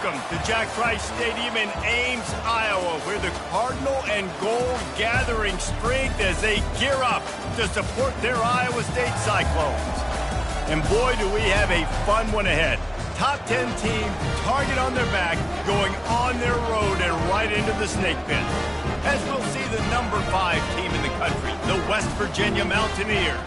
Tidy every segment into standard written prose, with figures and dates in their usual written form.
Welcome to Jack Trice Stadium in Ames, Iowa, where the Cardinal and Gold gathering strength as they gear up to support their Iowa State Cyclones. And boy, do we have a fun one ahead. Top 10 team, target on their back, going on their road and right into the snake pit. As we'll see the number 5 team in the country, the West Virginia Mountaineers.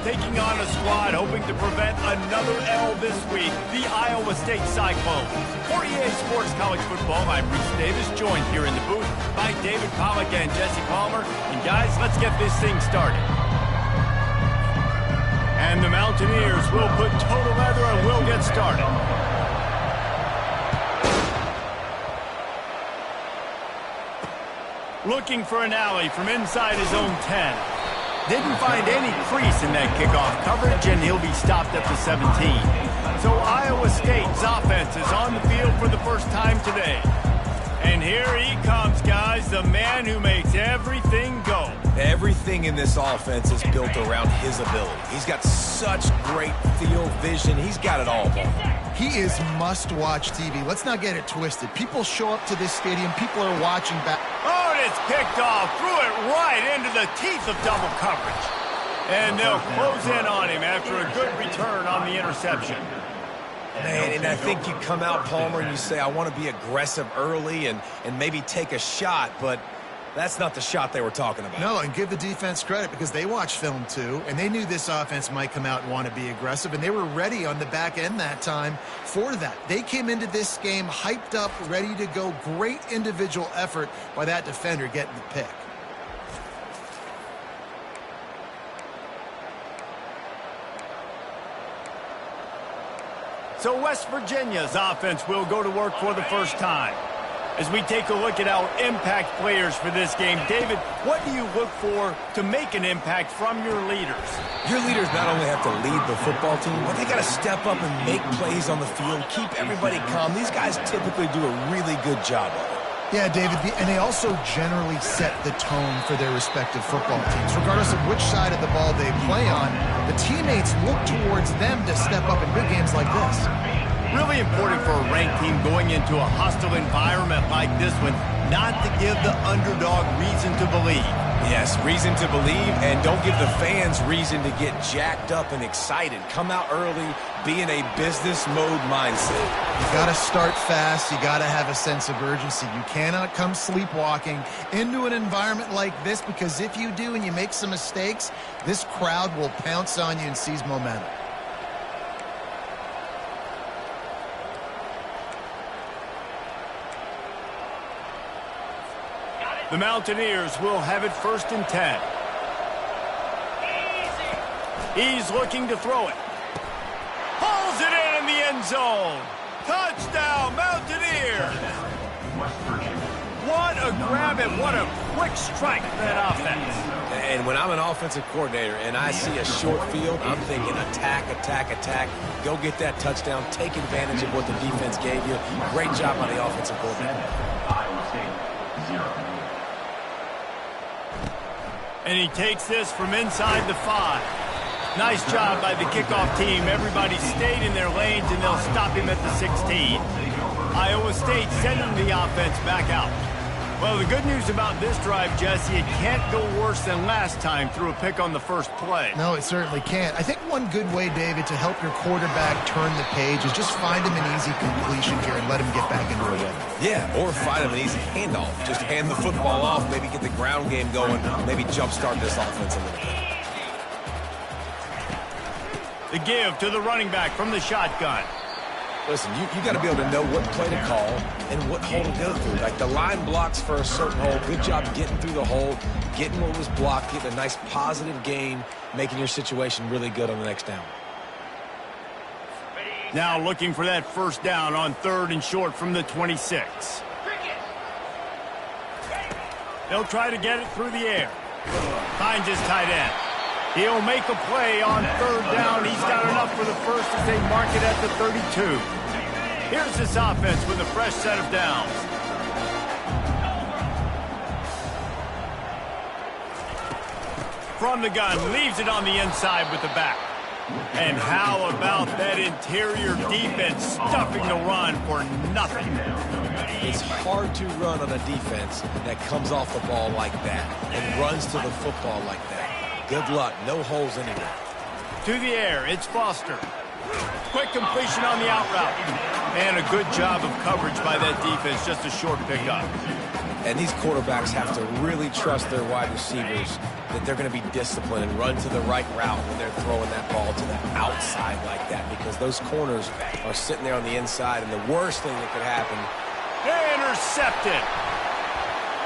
Taking on a squad hoping to prevent another L this week, the Iowa State Cyclones. For EA Sports College Football, I'm Bruce Davis, joined here in the booth by David Pollack and Jesse Palmer. And guys, let's get this thing started. And the Mountaineers will put total leather and we'll get started. Looking for an alley from inside his own 10. Didn't find any crease in that kickoff coverage, and he'll be stopped at the 17. So Iowa State's offense is on the field for the first time today. And here he comes, guys, the man who makes everything go. Everything in this offense is built around his ability. He's got such great field vision. He's got it all, Paul. He is must-watch TV. Let's not get it twisted. People show up to this stadium. People are watching back. Oh, and it's picked off. Threw it right into the teeth of double coverage. And they'll close in on him after a good return on the interception. Man, and I think you come out, Palmer, and you say, I want to be aggressive early and maybe take a shot, but that's not the shot they were talking about. No, and give the defense credit because they watched film too, and they knew this offense might come out and want to be aggressive, and they were ready on the back end that time for that. They came into this game hyped up, ready to go. Great individual effort by that defender getting the pick. So West Virginia's offense will go to work for the first time. As we take a look at our impact players for this game, David, what do you look for to make an impact from your leaders? Your leaders not only have to lead the football team, but they got to step up and make plays on the field, keep everybody calm. These guys typically do a really good job of it. Yeah, David, and they also generally set the tone for their respective football teams. Regardless of which side of the ball they play on, the teammates look towards them to step up in big games like this. Really important for a ranked team going into a hostile environment like this one, not to give the underdog reason to believe. Yes, reason to believe, and don't give the fans reason to get jacked up and excited. Come out early, be in a business mode mindset. You got to start fast. You got to have a sense of urgency. You cannot come sleepwalking into an environment like this, because if you do and you make some mistakes, this crowd will pounce on you and seize momentum. The Mountaineers will have it 1st and 10. He's looking to throw it. Pulls it in the end zone. Touchdown, Mountaineers. What a grab and what a quick strike for that offense. And when I'm an offensive coordinator and I see a short field, I'm thinking attack, attack, attack. Go get that touchdown. Take advantage of what the defense gave you. Great job by the offensive coordinator. And he takes this from inside the 5. Nice job by the kickoff team. Everybody stayed in their lanes, and they'll stop him at the 16. Iowa State sending the offense back out. Well, the good news about this drive, Jesse, it can't go worse than last time through a pick on the first play. No, it certainly can't. I think one good way, David, to help your quarterback turn the page is just find him an easy completion here and let him get back into a rhythm. Yeah, or find him an easy handoff. Just hand the football off, maybe get the ground game going, maybe jumpstart this offense a little bit. The give to the running back from the shotgun. Listen, you got to be able to know what play to call and what hole to go through. Like the line blocks for a certain hole. Good job getting through the hole, getting what was blocked, getting a nice positive gain, making your situation really good on the next down. Now looking for that first down on 3rd and short from the 26. They'll try to get it through the air. Finds his tight end. He'll make a play on 3rd down. He's got enough for the first as they mark it at the 32. Here's this offense with a fresh set of downs. From the gun, leaves it on the inside with the back. And how about that interior defense stuffing the run for nothing? It's hard to run on a defense that comes off the ball like that and runs to the football like that. Good luck. No holes anywhere. To the air, it's Foster. Quick completion on the out route. And a good job of coverage by that defense, just a short pickup. And these quarterbacks have to really trust their wide receivers that they're going to be disciplined and run to the right route when they're throwing that ball to the outside like that, because those corners are sitting there on the inside, and the worst thing that could happen. Intercepted.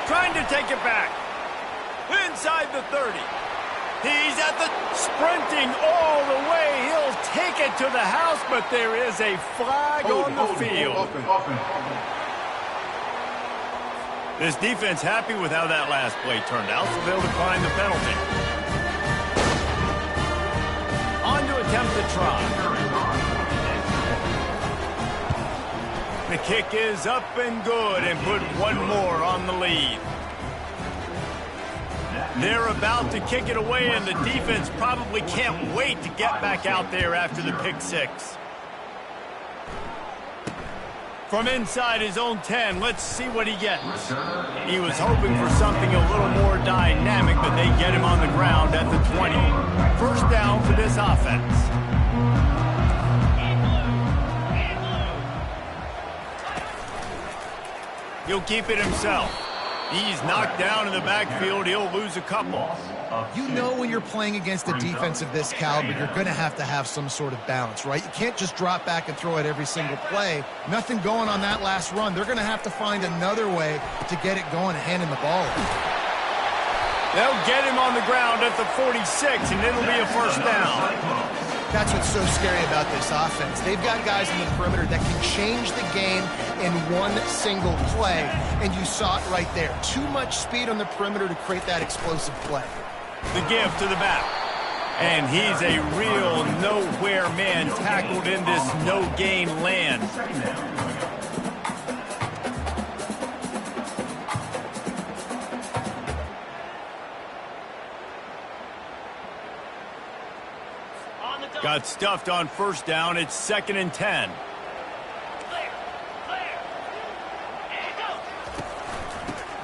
Trying to take it back. Inside the 30. He's at the sprinting all the way. He'll take it to the house, but there is a flag on the field. This defense happy with how that last play turned out, so they'll decline the penalty. On to attempt the try. The kick is up and good and put one more on the lead. They're about to kick it away, and the defense probably can't wait to get back out there after the pick six. From inside his own 10, let's see what he gets. He was hoping for something a little more dynamic, but they get him on the ground at the 20. First down for this offense. He'll keep it himself. He's knocked down in the backfield. He'll lose a couple. You know when you're playing against a defense of this caliber, you're going to have some sort of balance, right? You can't just drop back and throw it every single play. Nothing going on that last run. They're going to have to find another way to get it going and handing the ball off. They'll get him on the ground at the 46, and it'll be a first down. That's what's so scary about this offense. They've got guys in the perimeter that can change the game in one single play, and you saw it right there. Too much speed on the perimeter to create that explosive play. The give to the back. And he's a real nowhere man tackled in this no-gain land. Got stuffed on first down. It's 2nd and 10.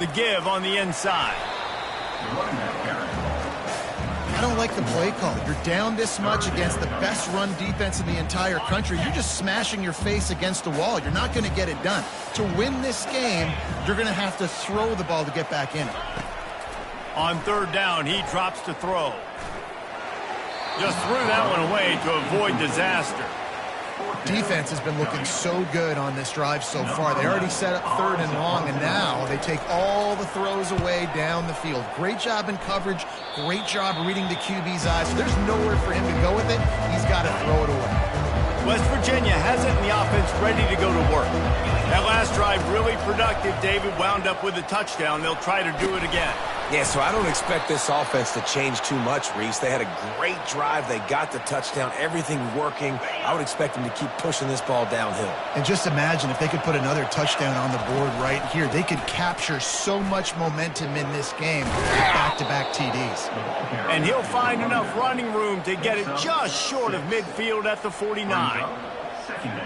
The give on the inside. I don't like the play call. You're down this much against the best run defense in the entire country. You're just smashing your face against the wall. You're not going to get it done. To win this game, you're going to have to throw the ball to get back in it. On third down, he drops to throw. Just threw that one away to avoid disaster. Defense has been looking so good on this drive so far. They already set up 3rd and long, and now they take all the throws away down the field. Great job in coverage. Great job reading the QB's eyes. So there's nowhere for him to go with it. He's got to throw it away. West Virginia has it in the offense ready to go to work. That last drive really productive. David wound up with a touchdown. They'll try to do it again. Yeah, so I don't expect this offense to change too much, Reese. They had a great drive. They got the touchdown. Everything working. I would expect them to keep pushing this ball downhill. And just imagine if they could put another touchdown on the board right here. They could capture so much momentum in this game with back-to-back TDs. And he'll find enough running room to get it just short of midfield at the 49.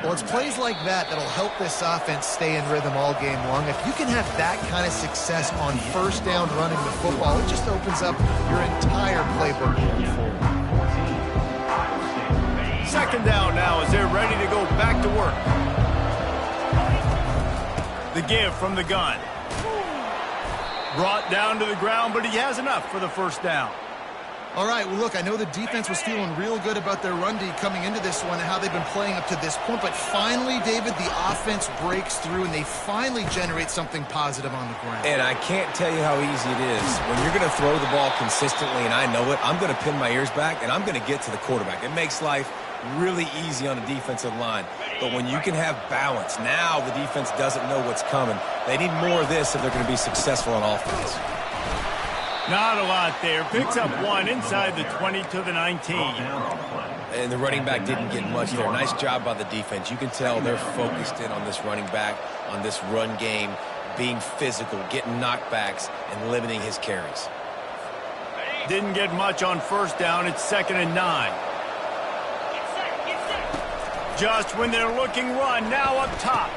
Well, it's plays like that that'll help this offense stay in rhythm all game long. If you can have that kind of success on first down running the football, it just opens up your entire playbook going forward. 2nd down now as they're ready to go back to work. The give from the gun. Brought down to the ground, but he has enough for the first down. All right, well, look, I know the defense was feeling real good about their run D coming into this one and how they've been playing up to this point, but finally, David, the offense breaks through and they finally generate something positive on the ground. And I can't tell you how easy it is. When you're going to throw the ball consistently, and I know it, I'm going to pin my ears back, and I'm going to get to the quarterback. It makes life really easy on the defensive line. But when you can have balance, now the defense doesn't know what's coming. They need more of this if they're going to be successful on offense. Not a lot there. Picks up one inside the 20 to the 19. And the running back didn't get much there. Nice job by the defense. You can tell they're focused in on this running back, on this run game, being physical, getting knockbacks, and limiting his carries. Didn't get much on first down. It's 2nd and 9. Just when they're looking run, now up top.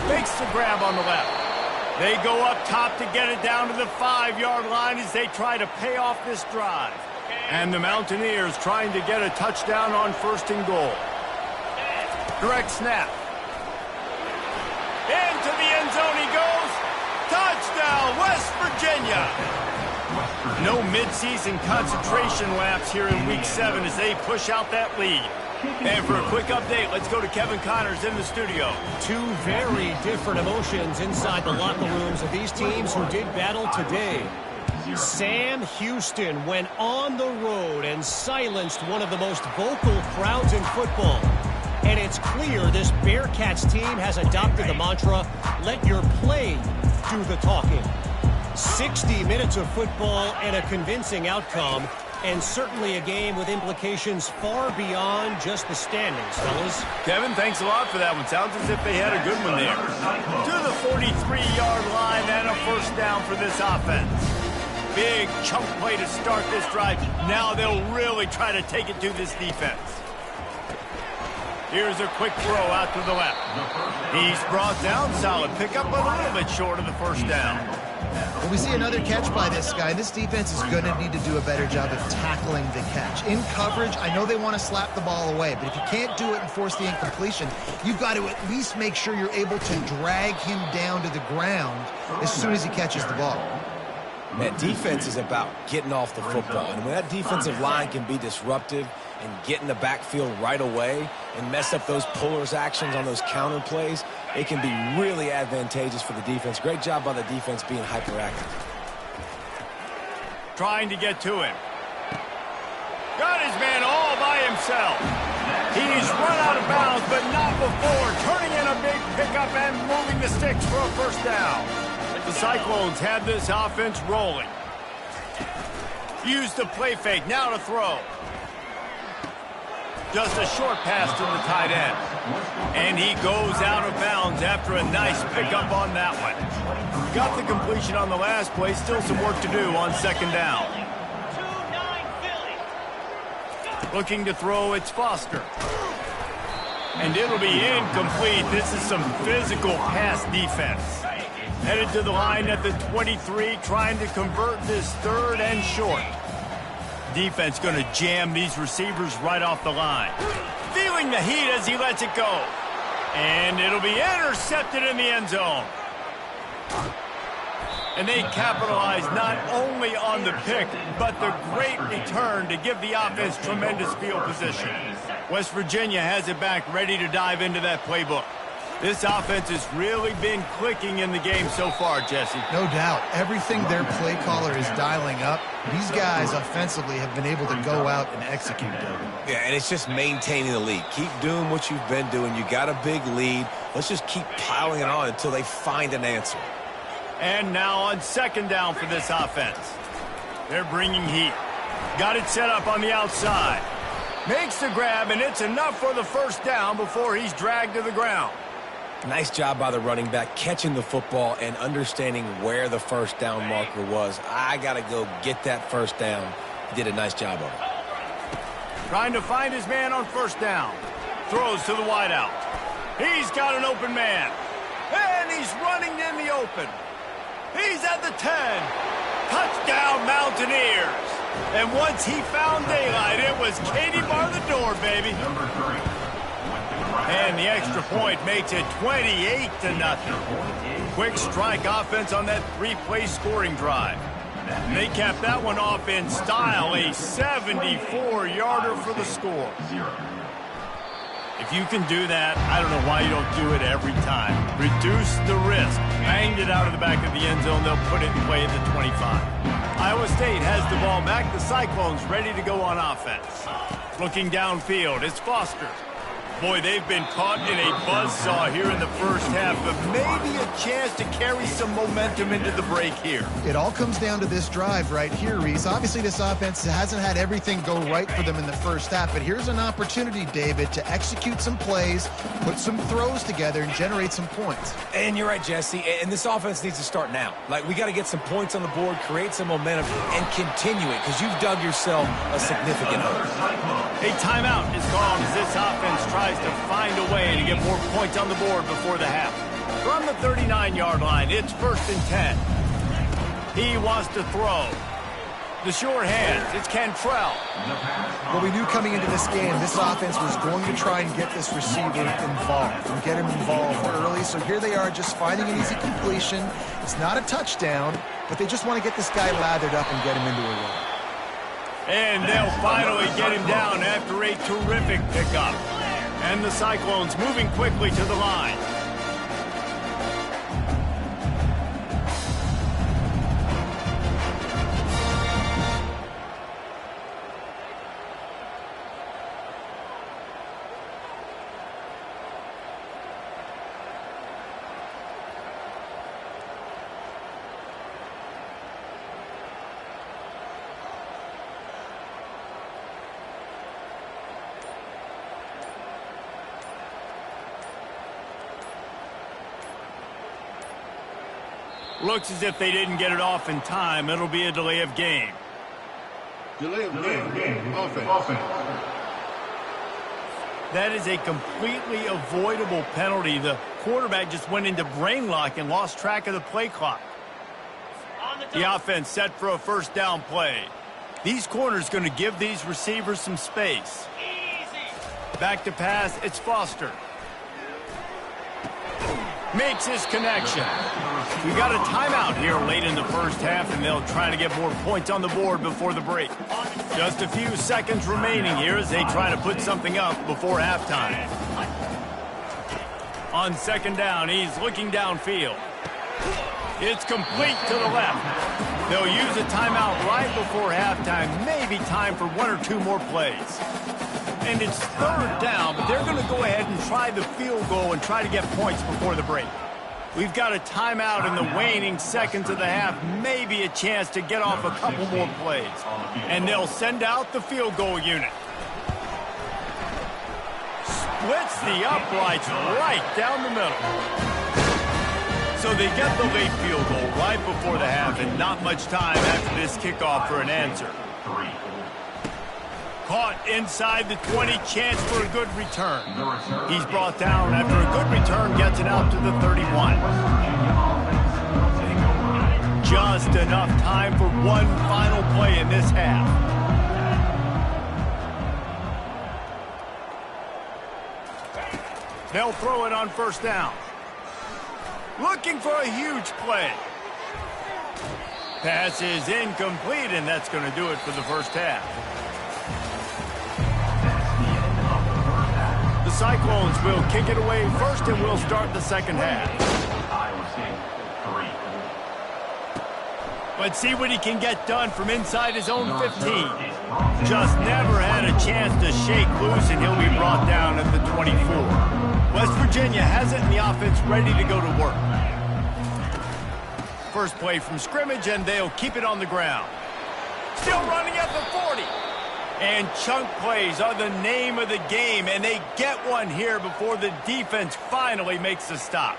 Makes the grab on the left. They go up top to get it down to the 5-yard line as they try to pay off this drive. And the Mountaineers trying to get a touchdown on 1st and goal. Direct snap. Into the end zone he goes. Touchdown, West Virginia. No midseason concentration laps here in Week 7 as they push out that lead. And for a quick update, let's go to Kevin Connors in the studio. Two very different emotions inside the locker rooms of these teams who did battle today. Sam Houston went on the road and silenced one of the most vocal crowds in football. And it's clear this Bearcats team has adopted the mantra, let your play do the talking. 60 minutes of football and a convincing outcome, and certainly a game with implications far beyond just the standings, fellas. Kevin, thanks a lot for that one. Sounds as if they had a good one there. To the 43-yard line and a 1st down for this offense. Big chunk play to start this drive. Now they'll really try to take it to this defense. Here's a quick throw out to the left. He's brought down, solid pickup, but a little bit short of the 1st down. Well, we see another catch by this guy. This defense is going to need to do a better job of tackling the catch. In coverage, I know they want to slap the ball away, but if you can't do it and force the incompletion, you've got to at least make sure you're able to drag him down to the ground as soon as he catches the ball. That defense is about getting off the football. And when that defensive line can be disruptive and get in the backfield right away and mess up those pullers actions on those counter plays, it can be really advantageous for the defense. Great job by the defense being hyperactive. Trying to get to him. Got his man all by himself. He's run out of bounds, but not before. Turning in a big pickup and moving the sticks for a 1st down. The Cyclones have this offense rolling. Use the play fake, now to throw. Just a short pass to the tight end. And he goes out of bounds after a nice pickup on that one. Got the completion on the last play, still some work to do on 2nd down. Looking to throw, it's Foster. And it'll be incomplete. This is some physical pass defense. Headed to the line at the 23, trying to convert this 3rd and short. Defense going to jam these receivers right off the line. Feeling the heat as he lets it go. And it'll be intercepted in the end zone. And they capitalize not only on the pick, but the great return to give the offense tremendous field position. West Virginia has it back, ready to dive into that playbook. This offense has really been clicking in the game so far, Jesse. No doubt. Everything their play caller is dialing up, these guys offensively have been able to go out and execute them. Yeah, and it's just maintaining the lead. Keep doing what you've been doing. You got a big lead. Let's just keep piling it on until they find an answer. And now on 2nd down for this offense. They're bringing heat. Got it set up on the outside. Makes the grab, and it's enough for the 1st down before he's dragged to the ground. Nice job by the running back catching the football and understanding where the 1st down marker was. I got to go get that 1st down. He did a nice job of it. Trying to find his man on 1st down. Throws to the wideout. He's got an open man. And he's running in the open. He's at the 10. Touchdown, Mountaineers. And once he found daylight, it was Katie bar the door, baby. And the extra point makes it 28-0. Quick strike offense on that 3-play scoring drive. They capped that one off in style, a 74-yarder for the score. If you can do that, I don't know why you don't do it every time. Reduce the risk. Banged it out of the back of the end zone. They'll put it in play at the 25. Iowa State has the ball back. The Cyclones ready to go on offense. Looking downfield, it's Foster. Boy, they've been caught in a buzzsaw here in the 1st half, but maybe a chance to carry some momentum into the break here. It all comes down to this drive right here, Reese. Obviously, this offense hasn't had everything go right for them in the 1st half, but here's an opportunity, David, to execute some plays, put some throws together, and generate some points. And you're right, Jesse, and this offense needs to start now. Like, we got to get some points on the board, create some momentum, and continue it, because you've dug yourself a significant hole. A timeout is called as this offense tries tries to find a way to get more points on the board before the half. From the 39-yard line, it's 1st and 10. He wants to throw. The sure hands, it's Cantrell. Well, we knew coming into this game, this offense was going to try and get this receiver involved and get him involved early. So here they are just finding an easy completion. It's not a touchdown, but they just want to get this guy lathered up and get him into a run. And they'll finally get him down after a terrific pickup. And the Cyclones moving quickly to the line. Looks as if they didn't get it off in time. It'll be a delay of game. Delay of game. Offense. That is a completely avoidable penalty. The quarterback just went into brain lock and lost track of the play clock. The offense set for a 1st down play. These corners going to give these receivers some space. Back to pass, it's Foster. Makes his connection. We got a timeout here late in the 1st half, and they'll try to get more points on the board before the break. Just a few seconds remaining here as they try to put something up before halftime. On 2nd down, he's looking downfield. It's complete to the left. They'll use a timeout right before halftime, maybe time for 1 or 2 more plays. And it's 3rd down, but they're going to go ahead and try the field goal and try to get points before the break. We've got a timeout in the waning seconds of the half, maybe a chance to get off a couple more plays. And they'll send out the field goal unit. Splits the uprights right down the middle. So they get the late field goal right before the half, and not much time after this kickoff for an answer. Caught inside the 20, chance for a good return. He's brought down after a good return, gets it out to the 31. Just enough time for one final play in this half. They'll throw it on 1st down. Looking for a huge play. Pass is incomplete, and that's going to do it for the 1st half. The Cyclones will kick it away first, and we'll start the 2nd half. Let's see what he can get done from inside his own 15. Just never had a chance to shake loose, and he'll be brought down at the 24. West Virginia has it, and the offense ready to go to work. First play from scrimmage, and they'll keep it on the ground. Still running at the 40. And chunk plays are the name of the game, and they get one here before the defense finally makes the stop.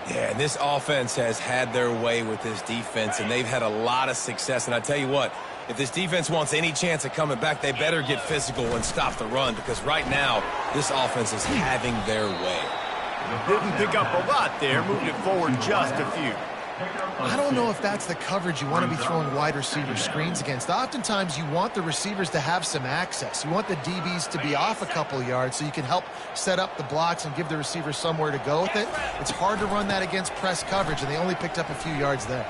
Yeah, and this offense has had their way with this defense, and they've had a lot of success. And I tell you what, if this defense wants any chance of coming back, they better get physical and stop the run, because right now, this offense is having their way. Didn't pick up a lot there, moved it forward just a few. I don't know if that's the coverage you want to be throwing wide receiver screens against. Oftentimes, you want the receivers to have some access. You want the DBs to be off a couple yards so you can help set up the blocks and give the receiver somewhere to go with it. It's hard to run that against press coverage, and they only picked up a few yards there.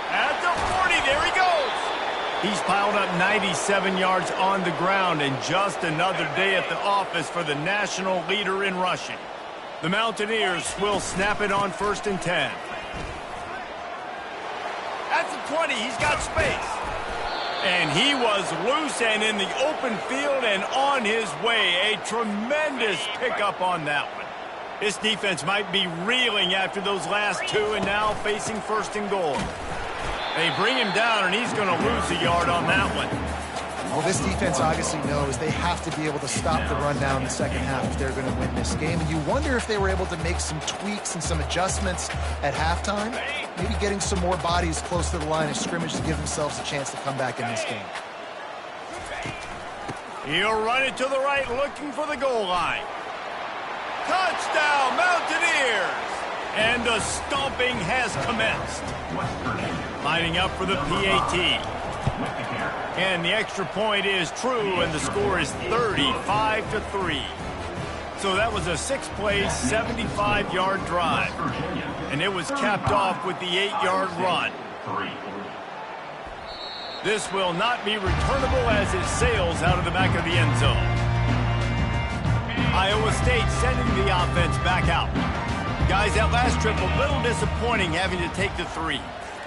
At the 40, there he goes. He's piled up 97 yards on the ground, and just another day at the office for the national leader in rushing. The Mountaineers will snap it on 1st and 10. At the 20, he's got space. And he was loose and in the open field and on his way. A tremendous pickup on that one. This defense might be reeling after those last 2 and now facing 1st and goal. They bring him down, and he's going to lose a yard on that one. Well, this defense obviously knows they have to be able to stop the run down in the 2nd half if they're going to win this game. And you wonder if they were able to make some tweaks and some adjustments at halftime, maybe getting some more bodies close to the line of scrimmage to give themselves a chance to come back in this game. He'll run it to the right, looking for the goal line. Touchdown, Mountaineers! And the stomping has commenced. Lining up for the PAT. And the extra point is true, and the score is 35-3. So that was a 6-play, 75-yard drive. And it was capped off with the 8-yard run. This will not be returnable as it sails out of the back of the end zone. Iowa State sending the offense back out. Guys, that last trip a little disappointing having to take the 3.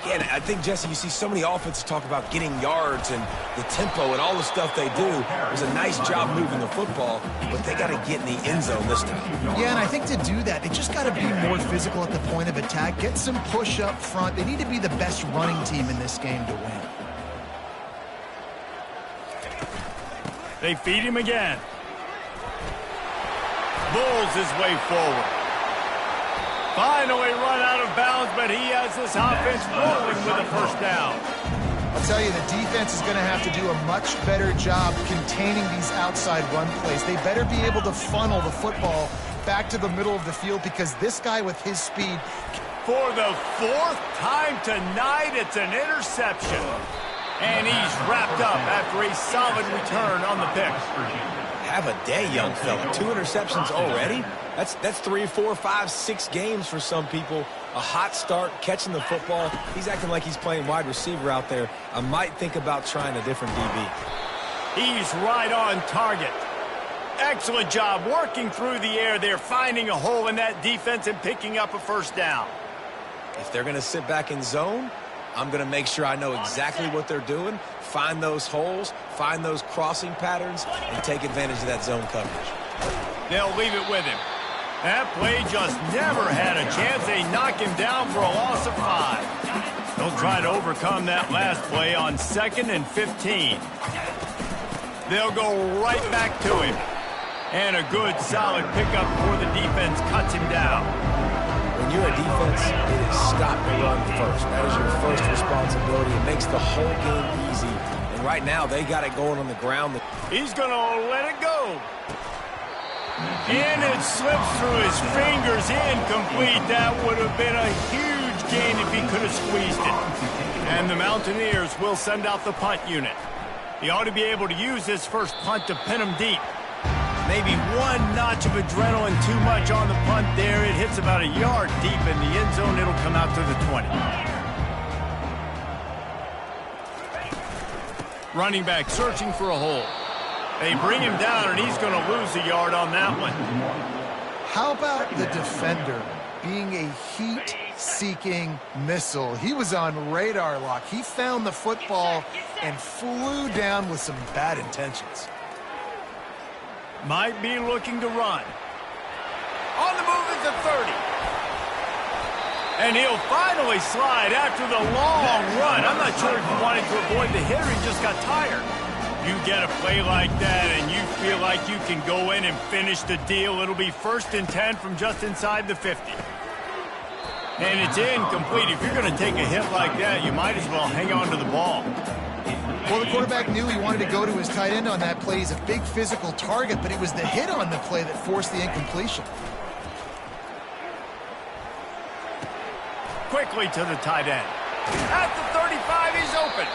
Yeah, and I think, Jesse, you see so many offenses talk about getting yards and the tempo and all the stuff they do. It was a nice job moving the football, but they got to get in the end zone this time. Yeah, and I think to do that, they just got to be more physical at the point of attack, get some push up front. They need to be the best running team in this game to win. They feed him again. Bulls his way forward. Finally run out of bounds, but he has this offense rolling with a first down. I'll tell you, the defense is going to have to do a much better job containing these outside run plays. They better be able to funnel the football back to the middle of the field because this guy with his speed. For the 4th time tonight, it's an interception. And he's wrapped up after a solid return on the pick. Have a day, young fella. 2 interceptions already? That's 3, 4, 5, 6 games for some people. A hot start, catching the football. He's acting like he's playing wide receiver out there. I might think about trying a different DB. He's right on target. Excellent job working through the air there, finding a hole in that defense and picking up a first down. If they're going to sit back in zone, I'm going to make sure I know exactly what they're doing, find those holes, find those crossing patterns, and take advantage of that zone coverage. They'll leave it with him. That play just never had a chance. They knock him down for a loss of 5. They'll try to overcome that last play on 2nd and 15. They'll go right back to him. And a good, solid pickup before the defense cuts him down. When you're a defense, it is stop the run first. That is your first responsibility. It makes the whole game easy. And right now, they got it going on the ground. He's going to let it go. And it slips through his fingers, incomplete. That would have been a huge gain if he could have squeezed it. And the Mountaineers will send out the punt unit. He ought to be able to use this first punt to pin him deep. Maybe one notch of adrenaline too much on the punt there. It hits about a yard deep in the end zone. It'll come out to the 20. Running back searching for a hole. They bring him down, and he's going to lose a yard on that one. How about the defender being a heat-seeking missile? He was on radar lock. He found the football and flew down with some bad intentions. Might be looking to run. On the move is the 30. And he'll finally slide after the long run. I'm not sure if he wanted to avoid the hit or he just got tired. You get a play like that and you feel like you can go in and finish the deal. It'll be 1st and 10 from just inside the 50. And it's incomplete. If you're going to take a hit like that, you might as well hang on to the ball. Well, the quarterback knew he wanted to go to his tight end on that play. He's a big physical target, but it was the hit on the play that forced the incompletion. Quickly to the tight end. At the 35, he's open.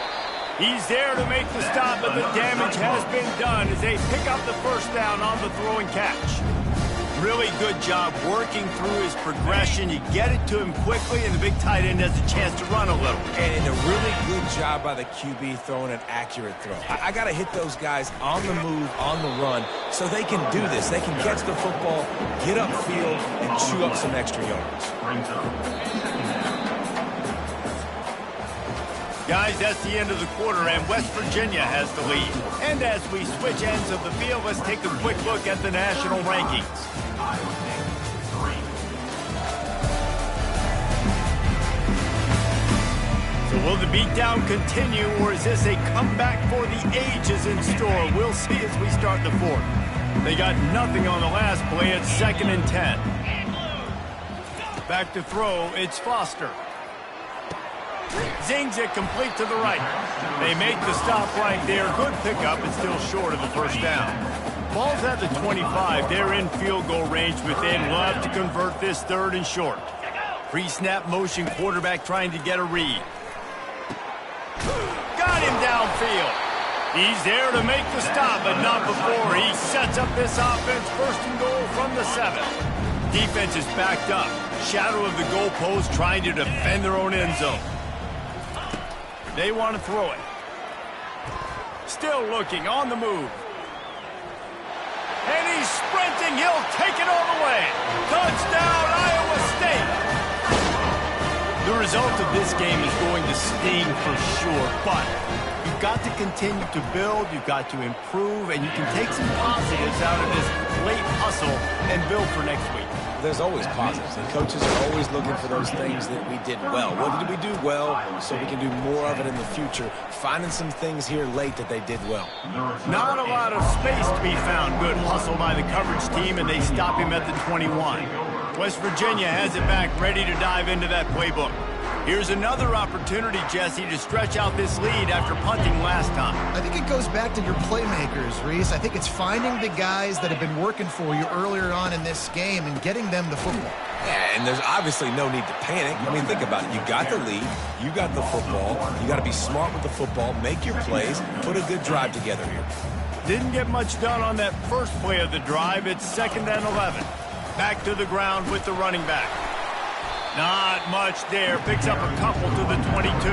He's there to make the stop, but the damage has been done as they pick up the first down on the throw and catch. Really good job working through his progression. You get it to him quickly, and the big tight end has a chance to run a little. And a really good job by the QB throwing an accurate throw. I got to hit those guys on the move, on the run, so they can do this. They can catch the football, get upfield, and chew up some extra yards. Guys, that's the end of the quarter, and West Virginia has the lead. And as we switch ends of the field, let's take a quick look at the national rankings. So will the beatdown continue, or is this a comeback for the ages in store? We'll see as we start the 4th. They got nothing on the last play. It's 2nd and 10. Back to throw, it's Foster. Zings it complete to the right. They make the stop right there. Good pickup, but still short of the first down. Ball's at the 25. They're in field goal range, but they'd love to convert this 3rd and short. Pre-snap motion, quarterback trying to get a read. Got him downfield. He's there to make the stop, but not before. He sets up this offense 1st and goal from the 7. Defense is backed up. Shadow of the goalpost trying to defend their own end zone. They want to throw it. Still looking on the move. And he's sprinting. He'll take it all the way. Touchdown, Iowa State. The result of this game is going to sting for sure, but you've got to continue to build, you've got to improve, and you can take some positives out of this late hustle and build for next week. There's always positives, and coaches are always looking for those things that we did well. What did we do well so we can do more of it in the future? Finding some things here late that they did well. Not a lot of space to be found. Good hustle by the coverage team, and they stop him at the 21. West Virginia has it back, ready to dive into that playbook. Here's another opportunity, Jesse, to stretch out this lead after punting last time. I think it goes back to your playmakers, Reese. I think it's finding the guys that have been working for you earlier on in this game and getting them the football. Yeah, and there's obviously no need to panic. I mean, think about it. You got the lead. You got the football. You got to be smart with the football. Make your plays. Put a good drive together here. Didn't get much done on that first play of the drive. It's 2nd and 11. Back to the ground with the running back. Not much there. Picks up a couple to the 22.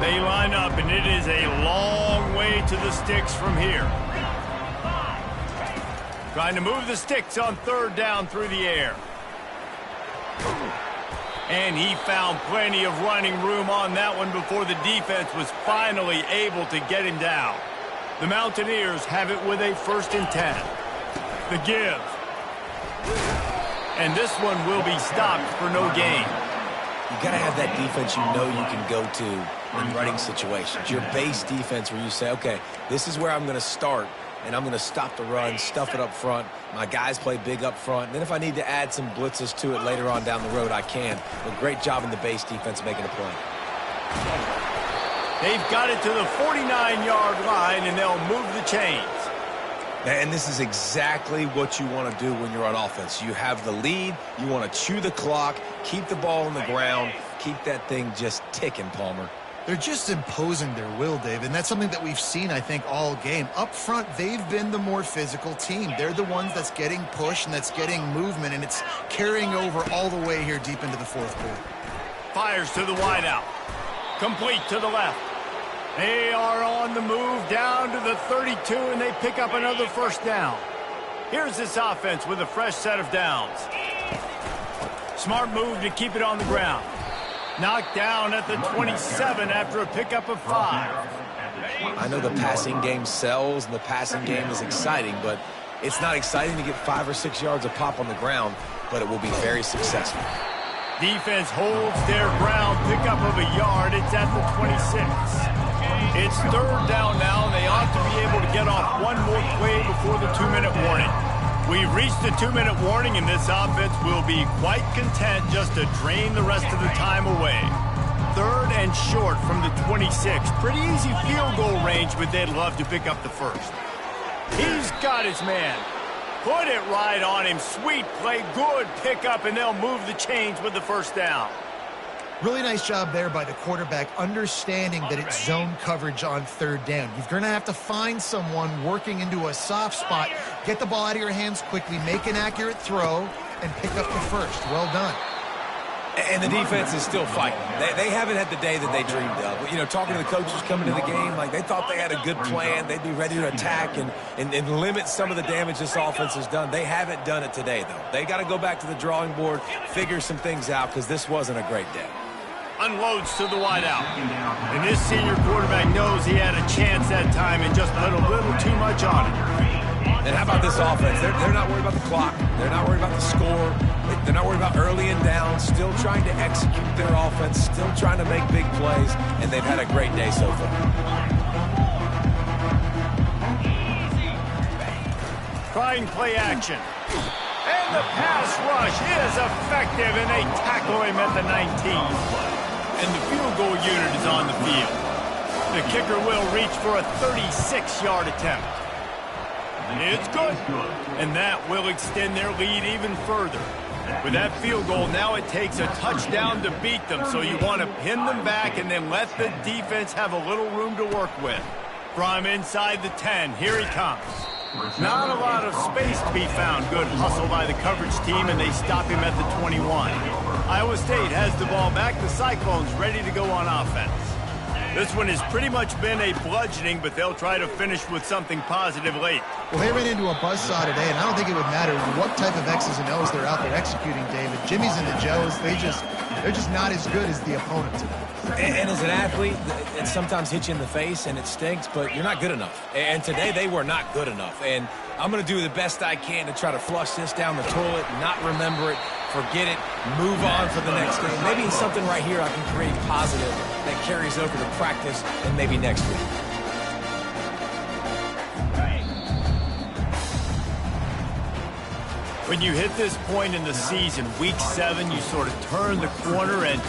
They line up, and it is a long way to the sticks from here. Trying to move the sticks on 3rd down through the air. And he found plenty of running room on that one before the defense was finally able to get him down. The Mountaineers have it with a 1st and 10. The give. And this one will be stopped for no gain. You got to have that defense you know you can go to in running situations. Your base defense where you say, okay, this is where I'm going to start, and I'm going to stop the run, stuff it up front. My guys play big up front. And then if I need to add some blitzes to it later on down the road, I can. But great job in the base defense making a play. They've got it to the 49-yard line, and they'll move the chains. And this is exactly what you want to do when you're on offense. You have the lead. You want to chew the clock, keep the ball on the ground, keep that thing just ticking, Palmer. They're just imposing their will, Dave, and that's something that we've seen, I think, all game. Up front, they've been the more physical team. They're the ones that's getting push and that's getting movement, and it's carrying over all the way here deep into the 4th quarter. Fires to the wideout. Complete to the left. They are on the move down to the 32, and they pick up another 1st down. Here's this offense with a fresh set of downs. Smart move to keep it on the ground. Knocked down at the 27 after a pickup of 5. I know the passing game sells and the passing game is exciting, but it's not exciting to get 5 or 6 yards of pop on the ground, but it will be very successful. Defense holds their ground, pickup of a yard. It's at the 26. It's 3rd down now, and they ought to be able to get off one more play before the 2-minute warning. We've reached the 2-minute warning, and this offense will be quite content just to drain the rest of the time away. 3rd and short from the 26. Pretty easy field goal range, but they'd love to pick up the 1st. He's got his man. Put it right on him. Sweet play, good pickup, and they'll move the chains with the 1st down. Really nice job there by the quarterback, understanding that it's zone coverage on 3rd down. You're going to have to find someone working into a soft spot, get the ball out of your hands quickly, make an accurate throw, and pick up the 1st. Well done. And the defense is still fighting. They haven't had the day that they dreamed of. You know, talking to the coaches coming to the game, like they thought they had a good plan. They'd be ready to attack and limit some of the damage this offense has done. They haven't done it today, though. They got to go back to the drawing board, figure some things out, because this wasn't a great day. Unloads to the wideout. And this senior quarterback knows he had a chance that time and just put a little too much on it. And how about this offense? They're not worried about the clock. They're not worried about the score. They're not worried about early and down. Still trying to execute their offense. Still trying to make big plays. And they've had a great day so far. Trying play action. And the pass rush is effective, and they tackle him at the 19. And the field goal unit is on the field. The kicker will reach for a 36-yard attempt. It's good. And that will extend their lead even further. With that field goal, now it takes a touchdown to beat them, so you want to pin them back and then let the defense have a little room to work with. From inside the 10, here he comes. Not a lot of space to be found. Good hustle by the coverage team, and they stop him at the 21. Iowa State has the ball back. The Cyclones ready to go on offense. This one has pretty much been a bludgeoning, but they'll try to finish with something positive late. Well, they ran into a buzzsaw today, and I don't think it would matter what type of X's and O's they're out there executing, David. Jimmy's and the Joes, they're just not as good as the opponent today. And as an athlete, it sometimes hits you in the face and it stinks, but you're not good enough. And today they were not good enough. And I'm going to do the best I can to try to flush this down the toilet, not remember it, forget it, move on for the next game. Maybe something right here I can create positive that carries over to practice and maybe next week. When you hit this point in the season, week 7, you sort of turn the corner and